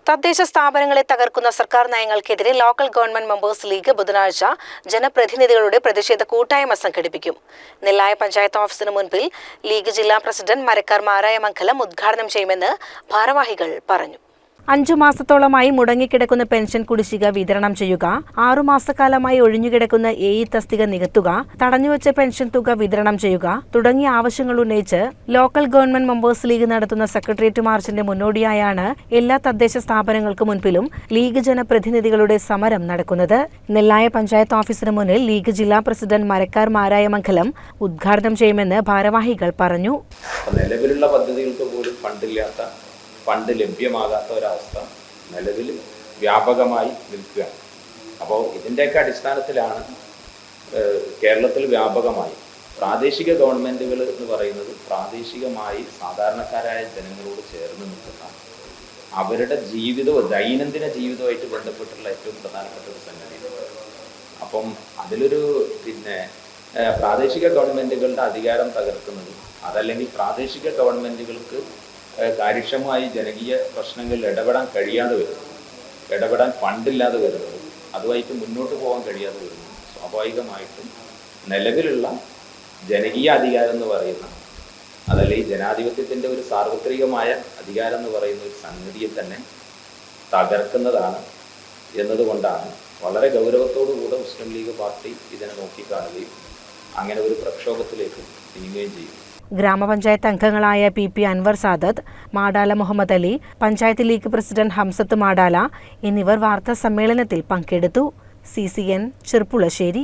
തദ്ദേശ സ്ഥാപനങ്ങളെ തകർക്കുന്ന സർക്കാർ നയങ്ങൾക്കെതിരെ ലോക്കൽ ഗവൺമെന്റ് മെമ്പേഴ്സ് ലീഗ് ബുധനാഴ്ച ജനപ്രതിനിധികളുടെ പ്രതിഷേധ കൂട്ടായ്മ സംഘടിപ്പിക്കും. നെല്ലായ പഞ്ചായത്ത് ഓഫീസിന് മുൻപിൽ ലീഗ് ജില്ലാ പ്രസിഡന്റ് മരക്കാർ മാരായമംഗലം ഉദ്ഘാടനം ചെയ്യുമെന്ന് ഭാരവാഹികൾ പറഞ്ഞു. 5 മാസത്തോളമായി മുടങ്ങിക്കിടക്കുന്ന പെൻഷൻ കുടിശ്ശിക വിതരണം ചെയ്യുക, 6 മാസക്കാലമായി ഒഴിഞ്ഞുകിടക്കുന്ന എഇ തസ്തിക നികത്തുക, തടഞ്ഞുവച്ച പെൻഷൻ തുക വിതരണം ചെയ്യുക തുടങ്ങിയ ആവശ്യങ്ങൾ ഉന്നയിച്ച് ലോക്കൽ ഗവൺമെന്റ് മെമ്പേഴ്സ് ലീഗ് നടത്തുന്ന സെക്രട്ടേറിയറ്റ് മാർച്ചിന്റെ മുന്നോടിയായാണ് എല്ലാ തദ്ദേശ സ്ഥാപനങ്ങൾക്ക് മുൻപിലും ലീഗ് ജനപ്രതിനിധികളുടെ സമരം നടക്കുന്നത്. നെല്ലായ പഞ്ചായത്ത് ഓഫീസിന് മുന്നിൽ ലീഗ് ജില്ലാ പ്രസിഡന്റ് മരക്കാർ മാരായമംഗലം ഉദ്ഘാടനം ചെയ്യുമെന്ന് ഭാരവാഹികൾ പറഞ്ഞു. നിലവിലുള്ള പദ്ധതികൾക്ക് പോലും ഫണ്ട് ലഭ്യമാകാത്ത ഒരവസ്ഥ നിലവിൽ വ്യാപകമായി നിൽക്കുകയാണ്. അപ്പോൾ ഇതിൻ്റെയൊക്കെ അടിസ്ഥാനത്തിലാണ് കേരളത്തിൽ വ്യാപകമായി പ്രാദേശിക ഗവൺമെൻറ്റുകൾ എന്ന് പറയുന്നത് പ്രാദേശികമായി സാധാരണക്കാരായ ജനങ്ങളോട് ചേർന്ന് നിൽക്കുന്ന അവരുടെ ദൈനംദിന ജീവിതവുമായിട്ട് ബന്ധപ്പെട്ടുള്ള ഏറ്റവും പ്രധാനപ്പെട്ട ഒരു സംഗതിയാണ്. അപ്പം അതിലൊരു പ്രാദേശിക ഗവൺമെൻറ്റുകളുടെ അധികാരം തകർക്കുന്നത്, അതല്ലെങ്കിൽ പ്രാദേശിക ഗവൺമെൻറ്റുകൾക്ക് കാര്യക്ഷമമായി ജനകീയ പ്രശ്നങ്ങളിൽ ഇടപെടാൻ ഫണ്ടില്ലാതെ വരുന്നത്, അതുമായിട്ട് മുന്നോട്ട് പോകാൻ കഴിയാതെ വരുന്നത് സ്വാഭാവികമായിട്ടും നിലവിലുള്ള ജനകീയ അധികാരം എന്ന് പറയുന്ന, അതല്ലെങ്കിൽ ജനാധിപത്യത്തിൻ്റെ ഒരു സാർവത്രികമായ അധികാരം എന്ന് പറയുന്ന ഒരു സംഗതിയെ തന്നെ തകർക്കുന്നതാണ് എന്നതുകൊണ്ടാണ് വളരെ ഗൗരവത്തോടുകൂടെ മുസ്ലിം ലീഗ് പാർട്ടി ഇതിനെ നോക്കിക്കാണുകയും അങ്ങനെ ഒരു പ്രക്ഷോഭത്തിലേക്ക് നീങ്ങുകയും ചെയ്യും. ഗ്രാമപഞ്ചായത്ത് അംഗങ്ങളായ P Anwar Sadath, Madala Muhammad Ali, panchayat league president Hamsath Madala എന്നിവർ വാർത്താ സമ്മേളനത്തിൽ പങ്കെടുത്തു. CCN ചെർപ്പുളശ്ശേരി.